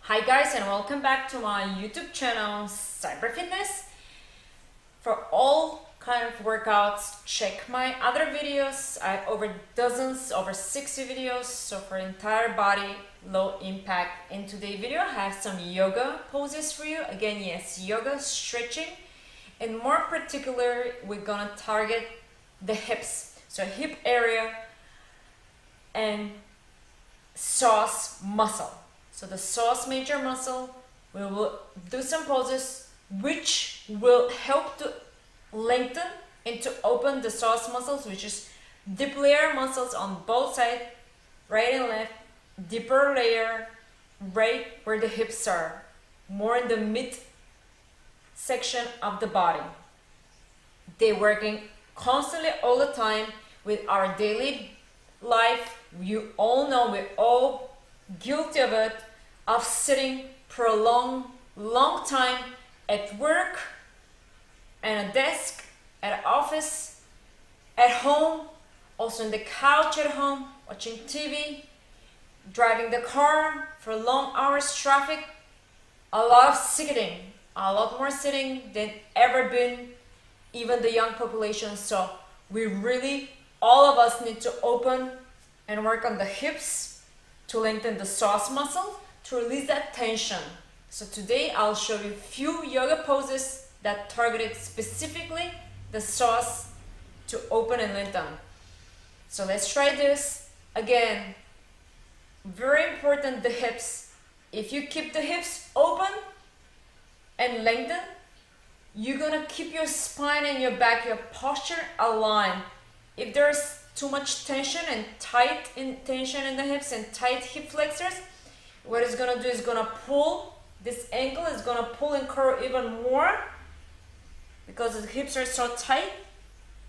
Hi guys, and welcome back to my YouTube channel Cyber Fitness. For all kind of workouts, check my other videos. I have over dozens, over 60 videos. So for entire body, low impact. In today's video, I have some yoga poses for you. Again, yes, yoga, stretching. And more particular, we're gonna target the hips. So hip area and psoas muscle. So the psoas major muscle, we will do some poses which will help to lengthen and to open the psoas muscles, which is deep layer muscles on both sides, right and left, deeper layer, right where the hips are, more in the mid section of the body. They're working constantly all the time with our daily life. You all know, we're all guilty of it, of sitting for a long time at work, and a desk, at an office, at home, also on the couch at home, watching TV, driving the car for long hours traffic. A lot of sitting, a lot more sitting than ever been, even the young population. So we really, all of us need to open and work on the hips to lengthen the psoas muscle, to release that tension. So today I'll show you a few yoga poses that targeted specifically the psoas to open and lengthen. So let's try this. Again, very important, the hips. If you keep the hips open and lengthen, you're gonna keep your spine and your back, your posture aligned. If there's too much tension and tension in the hips and tight hip flexors, what it's gonna do is gonna pull, this ankle is gonna pull and curl even more because the hips are so tight.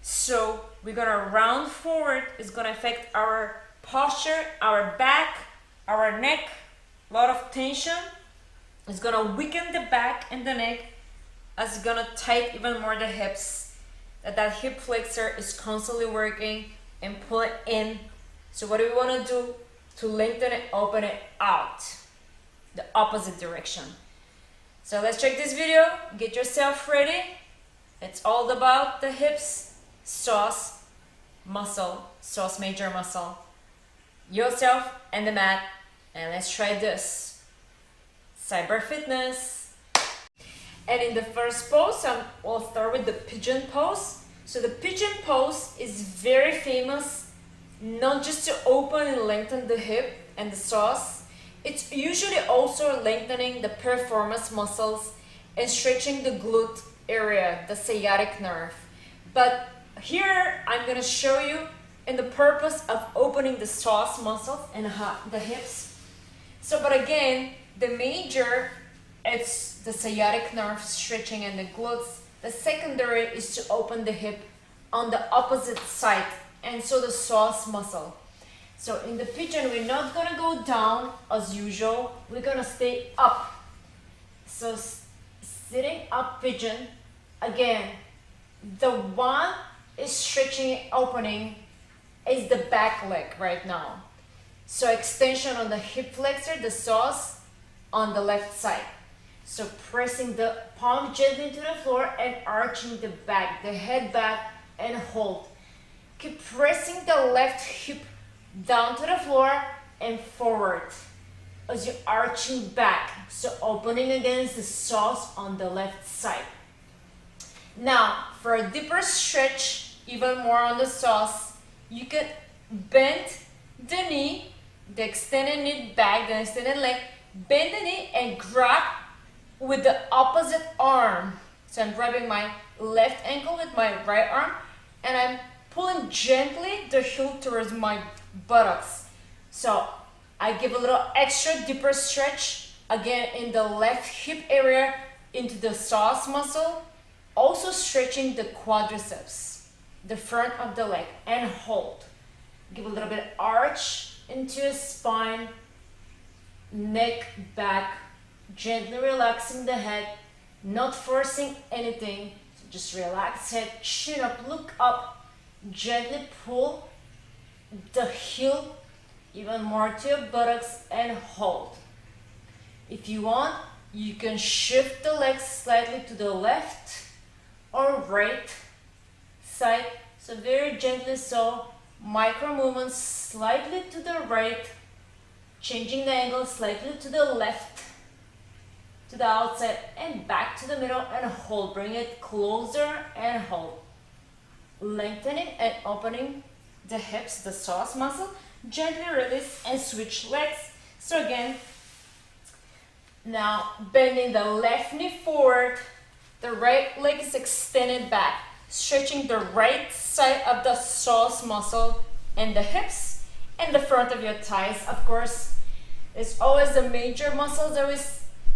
So we're gonna round forward. It's gonna affect our posture, our back, our neck, a lot of tension. It's gonna weaken the back and the neck, as it's gonna tighten even more the hips. That hip flexor is constantly working and pull it in. So what do we want to do to lengthen it, open it out, the opposite direction? So let's check this video. Get yourself ready. It's all about the hips, psoas muscle, psoas major muscle. Yourself and the mat, and let's try this. Cyber Fitness. And in the first pose, we'll start with the pigeon pose. So the pigeon pose is very famous, not just to open and lengthen the hip and the psoas. It's usually also lengthening the piriformis muscles and stretching the glute area, the sciatic nerve. But here I'm going to show you in the purpose of opening the psoas muscles and the hips. So, but again, the major, it's the sciatic nerve stretching and the glutes. The secondary is to open the hip on the opposite side, and so the psoas muscle. So in the pigeon, we're not gonna go down as usual. We're gonna stay up. So sitting up pigeon, again, the one is stretching, opening, is the back leg right now. So extension on the hip flexor, the psoas on the left side. So pressing the palm gently into the floor and arching the back, the head back, and hold. Keep pressing the left hip down to the floor and forward as you're arching back. So opening against the psoas on the left side. Now, for a deeper stretch, even more on the psoas, you can bend the knee, the extended knee back, the extended leg, bend the knee and grab with the opposite arm. So I'm grabbing my left ankle with my right arm, and I'm pulling gently the heel towards my buttocks. So I give a little extra deeper stretch, again in the left hip area into the psoas muscle, also stretching the quadriceps, the front of the leg, and hold. Give a little bit arch into your spine, neck, back, gently relaxing the head, not forcing anything. So just relax head, chin up, look up, gently pull the heel even more to your buttocks and hold. If you want, you can shift the legs slightly to the left or right side. So very gently, so micro movements slightly to the right, changing the angle slightly to the left, to the outside and back to the middle and hold. Bring it closer and hold. Lengthening and opening the hips, the psoas muscle. Gently release and switch legs. So again, now bending the left knee forward, the right leg is extended back, stretching the right side of the psoas muscle and the hips and the front of your thighs. Of course, it's always the major muscles that we're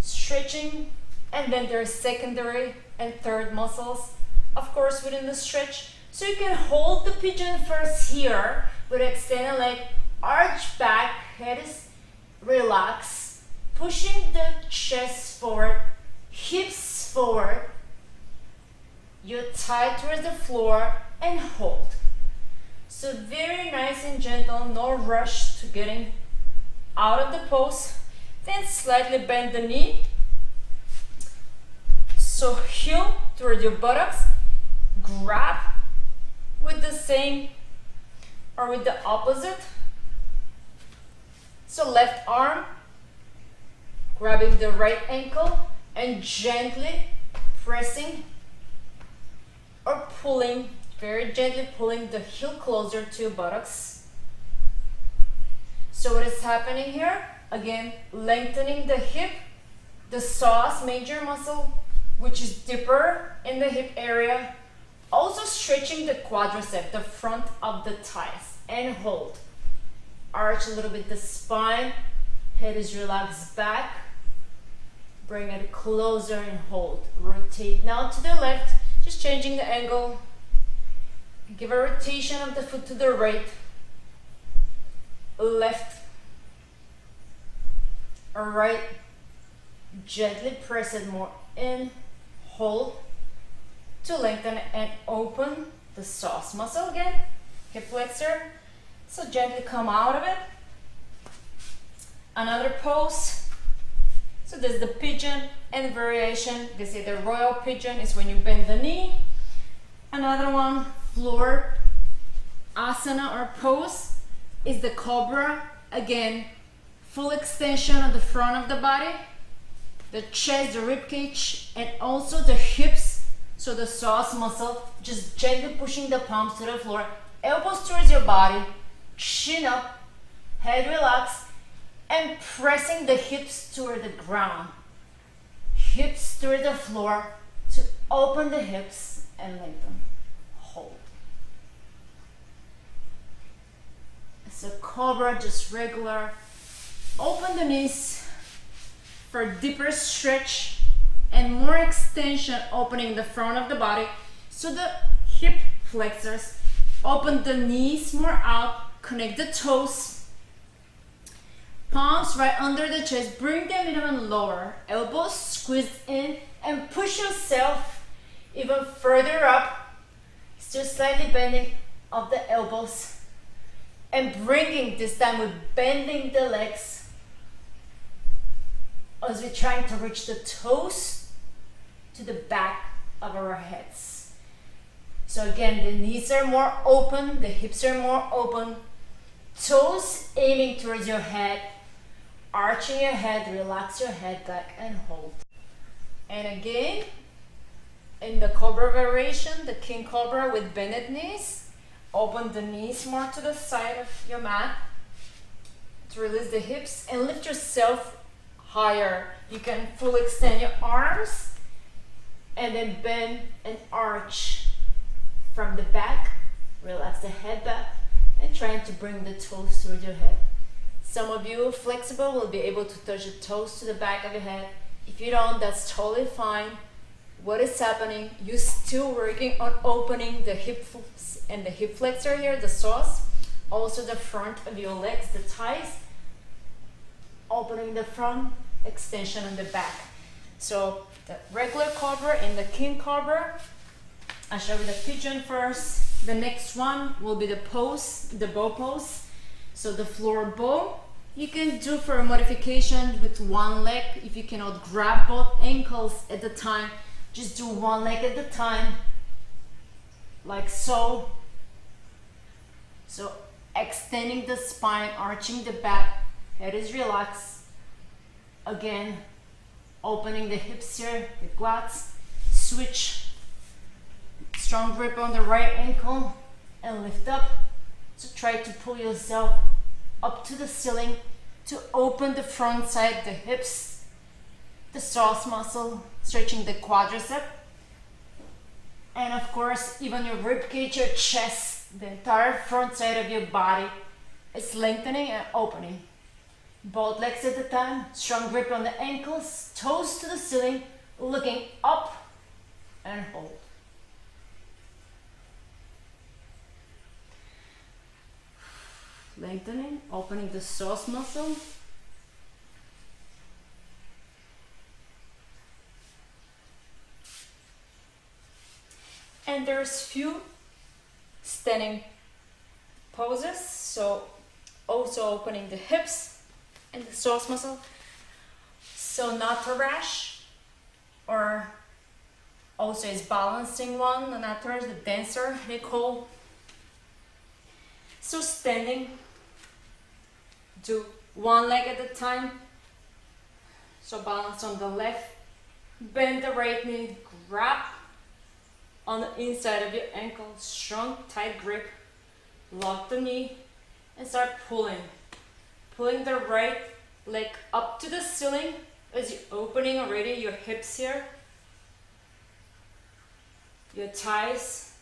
stretching, and then there's secondary and third muscles, of course, within the stretch. So you can hold the pigeon first here with extended leg, arch back, head is relaxed, pushing the chest forward, hips forward, your thigh towards the floor and hold. So very nice and gentle, no rush to getting out of the pose. Then slightly bend the knee. So heel toward your buttocks, grab with the same or with the opposite. So left arm, grabbing the right ankle and gently pressing or pulling, very gently pulling the heel closer to your buttocks. So what is happening here? Again, lengthening the hip, the psoas major muscle, which is deeper in the hip area. Also stretching the quadricep, the front of the thighs, and hold. Arch a little bit the spine, head is relaxed back. Bring it closer and hold. Rotate now to the left, just changing the angle. Give a rotation of the foot to the right, left, or right. Gently press it more in, hold, to lengthen and open the psoas muscle again, hip flexor. So gently come out of it. Another pose. So there's the pigeon and variation. They say the royal pigeon is when you bend the knee. Another one, floor asana or pose, is the cobra. Again, full extension of the front of the body, the chest, the rib cage, and also the hips. So the psoas muscle, just gently pushing the palms to the floor, elbows towards your body, chin up, head relaxed, and pressing the hips toward the ground, hips toward the floor to open the hips and lengthen. Hold. It's a cobra, just regular. Open the knees for deeper stretch and more extension, opening the front of the body. So the hip flexors, open the knees more out, connect the toes, palms right under the chest, bring them even lower, elbows squeeze in and push yourself even further up, still slightly bending of the elbows and bringing, this time with bending the legs as we're trying to reach the toes to the back of our heads. So again, the knees are more open, the hips are more open, toes aiming towards your head, arching your head, relax your head back and hold. And again, in the cobra variation, the king cobra with bended knees, open the knees more to the side of your mat to release the hips and lift yourself higher. You can fully extend your arms and then bend and arch from the back. Relax the head back and trying to bring the toes towards your head. Some of you flexible will be able to touch the toes to the back of your head. If you don't, that's totally fine. What is happening? You're still working on opening the hip and the hip flexor here, the psoas. Also the front of your legs, the thighs. Opening the front, extension on the back. So the regular cobra and the king cobra. I'll show you the pigeon first. The next one will be the pose, the bow pose. So the floor bow, You can do for a modification with one leg. If you cannot grab both ankles at the time, just do one leg at a time, like so. So extending the spine, arching the back, head is relaxed. Again, opening the hips here, the quads. Switch, strong grip on the right ankle and lift up. So try to pull yourself up to the ceiling to open the front side, the hips, the psoas muscle, stretching the quadricep. And of course, even your rib cage, your chest, the entire front side of your body is lengthening and opening. Both legs at a time, strong grip on the ankles, toes to the ceiling, looking up and hold. Lengthening, opening the psoas muscle. And there's few standing poses, so also opening the hips and the psoas muscle. So Natarash, or also is balancing one, the Natarash, the dancer they call. So standing, do one leg at a time. So balance on the left, bend the right knee, grab on the inside of your ankle, strong, tight grip, lock the knee, and start pulling. Pulling the right leg up to the ceiling as you're opening already your hips here, your thighs,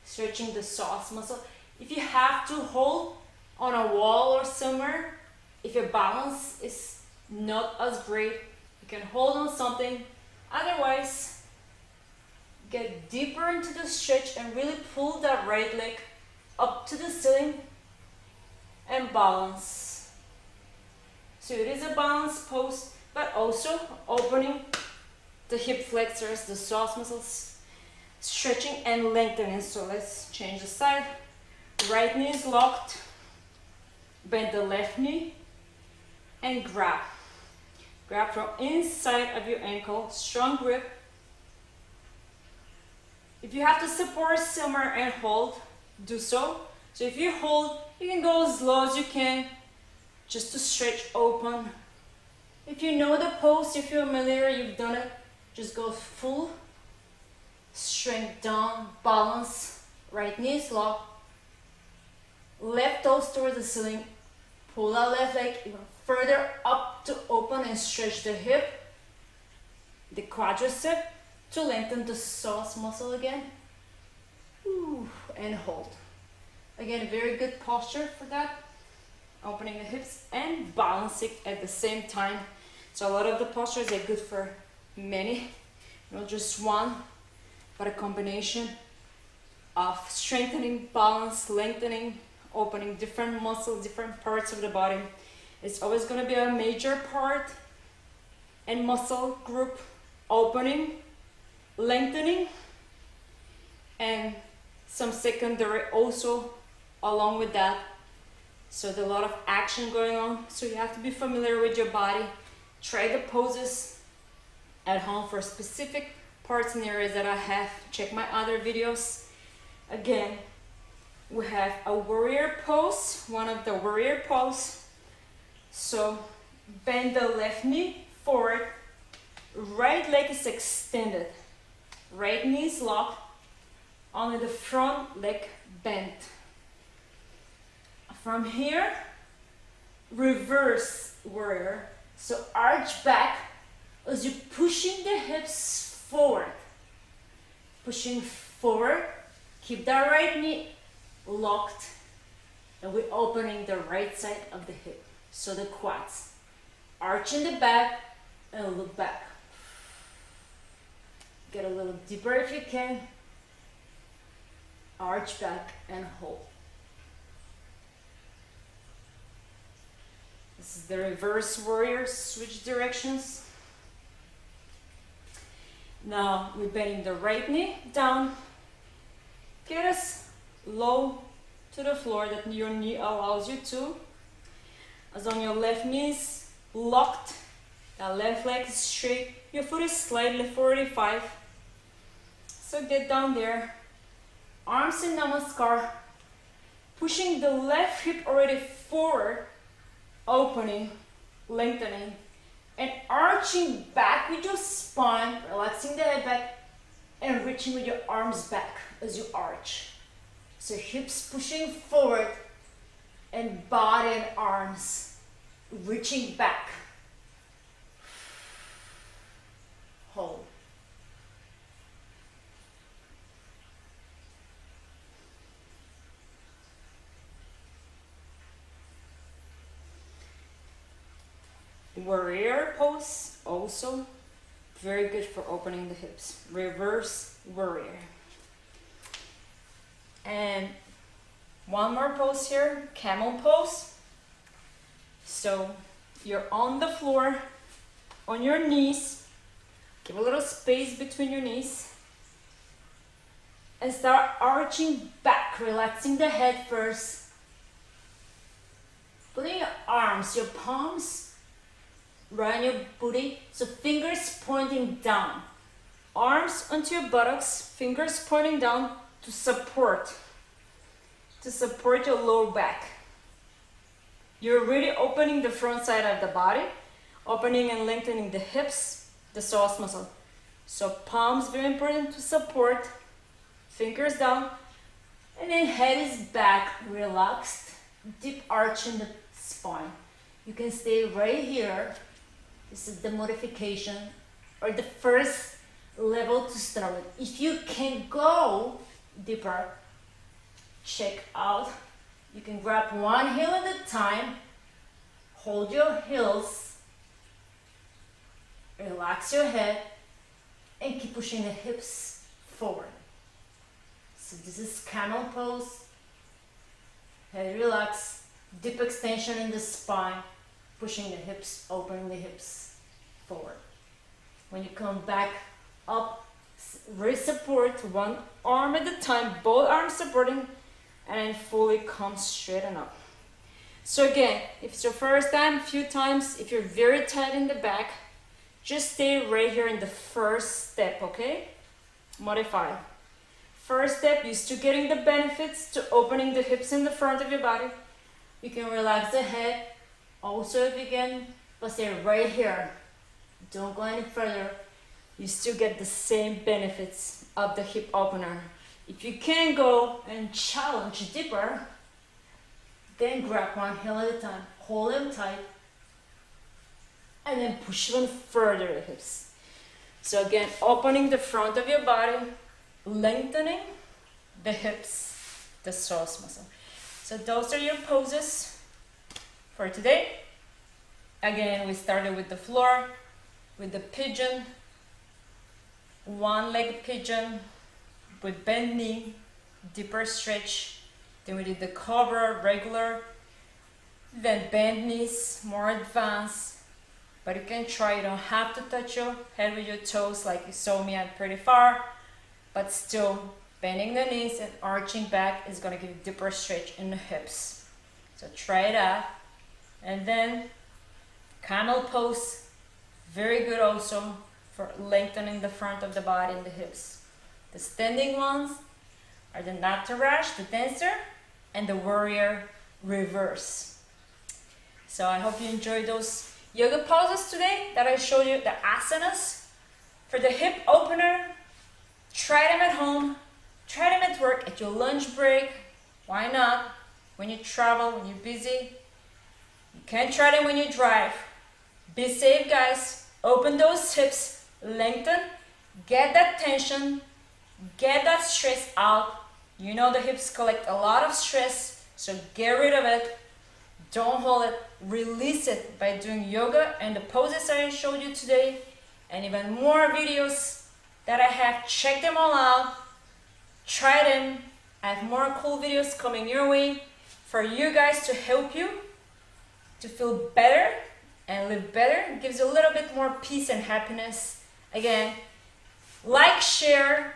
stretching the psoas muscle. If you have to hold on a wall or somewhere, if your balance is not as great, you can hold on something. Otherwise, get deeper into the stretch and really pull that right leg up to the ceiling and balance. So it is a balance pose, but also opening the hip flexors, the psoas muscles, stretching and lengthening. So let's change the side. Right knee is locked, bend the left knee and grab. Grab from inside of your ankle, strong grip. If you have to support somewhere and hold, do so. So if you hold, you can go as low as you can, just to stretch open. If you know the pose, if you're familiar, you've done it, just go full strength down, balance, right knee is locked. Left toes towards the ceiling, pull that left leg even further up to open and stretch the hip, the quadricep, to lengthen the psoas muscle again. Ooh, and hold. Again, very good posture for that. Opening the hips and balancing at the same time. So a lot of the postures are good for many, not just one, but a combination of strengthening, balance, lengthening, opening different muscles, different parts of the body. It's always going to be a major part and muscle group, opening, lengthening, and some secondary also along with that. So there's a lot of action going on. So you have to be familiar with your body. Try the poses at home for specific parts and areas that I have. Check my other videos. Again, we have a warrior pose, one of the warrior pose. So bend the left knee forward, right leg is extended, right knee is locked, only the front leg bent. From here, reverse warrior. So arch back as you're pushing the hips forward. Pushing forward, keep that right knee locked, and we're opening the right side of the hip. So the quads. Arch in the back and look back. Get a little deeper if you can. Arch back and hold. This is the reverse warrior, switch directions. Now we're bending the right knee down. Get as low to the floor that your knee allows you to. As long as your left knee is locked, that left leg is straight, your foot is slightly 45. So get down there. Arms in namaskar. Pushing the left hip already forward, opening, lengthening, and arching back with your spine, relaxing the head back, and reaching with your arms back as you arch. So hips pushing forward, and body and arms reaching back. Hold. Warrior pose, also very good for opening the hips. Reverse warrior. And one more pose here, camel pose. So you're on the floor, on your knees. Give a little space between your knees. And start arching back, relaxing the head first. Putting your arms, your palms right on your booty, so fingers pointing down. Arms onto your buttocks, fingers pointing down to support your lower back. You're really opening the front side of the body, opening and lengthening the hips, the psoas muscle. So palms very important to support, fingers down, and then head is back, relaxed, deep arch in the spine. You can stay right here. This is the modification or the first level to start with. If you can go deeper, check out. You can grab one heel at a time, hold your heels, relax your head, and keep pushing the hips forward. So this is camel pose. Head relax, deep extension in the spine, pushing the hips, opening the hips forward. When you come back up, re-support one arm at a time, both arms supporting, and then fully come straight and up. So again, if it's your first time, a few times, if you're very tight in the back, just stay right here in the first step, okay? Modify. First step, you're still getting the benefits to opening the hips in the front of your body. You can relax the head. Also, if you can, but stay right here. Don't go any further. You still get the same benefits of the hip opener. If you can go and challenge deeper, then grab one heel at a time. Hold them tight. And then push even further the hips. So again, opening the front of your body, lengthening the hips, the psoas muscle. So those are your poses for today. Again, we started with the floor, with the pigeon, one leg pigeon with bent knee, deeper stretch. Then we did the cobra, regular, then bent knees, more advanced. But you can try, you don't have to touch your head with your toes like you saw me. I'm pretty far, but still bending the knees and arching back is gonna give you deeper stretch in the hips. So try it out. And then camel pose, very good also for lengthening the front of the body and the hips. The standing ones are the Nataraj, the dancer, and the warrior reverse. So I hope you enjoyed those yoga poses today that I showed you, the asanas. For the hip opener, try them at home, try them at work, at your lunch break. Why not? When you travel, when you're busy. You can try them when you drive. Be safe, guys. Open those hips, lengthen, get that tension, get that stress out. You know the hips collect a lot of stress, so get rid of it. Don't hold it. Release it by doing yoga and the poses I showed you today, and even more videos that I have. Check them all out. Try them. I have more cool videos coming your way for you guys to help you to feel better and live better. It gives you a little bit more peace and happiness. Again, like, share,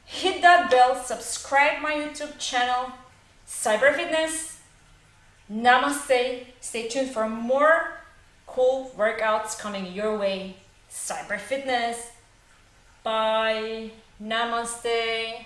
hit that bell, subscribe my YouTube channel, Cyber Fitness. Namaste. Stay tuned for more cool workouts coming your way. Cyber Fitness. Bye. Namaste.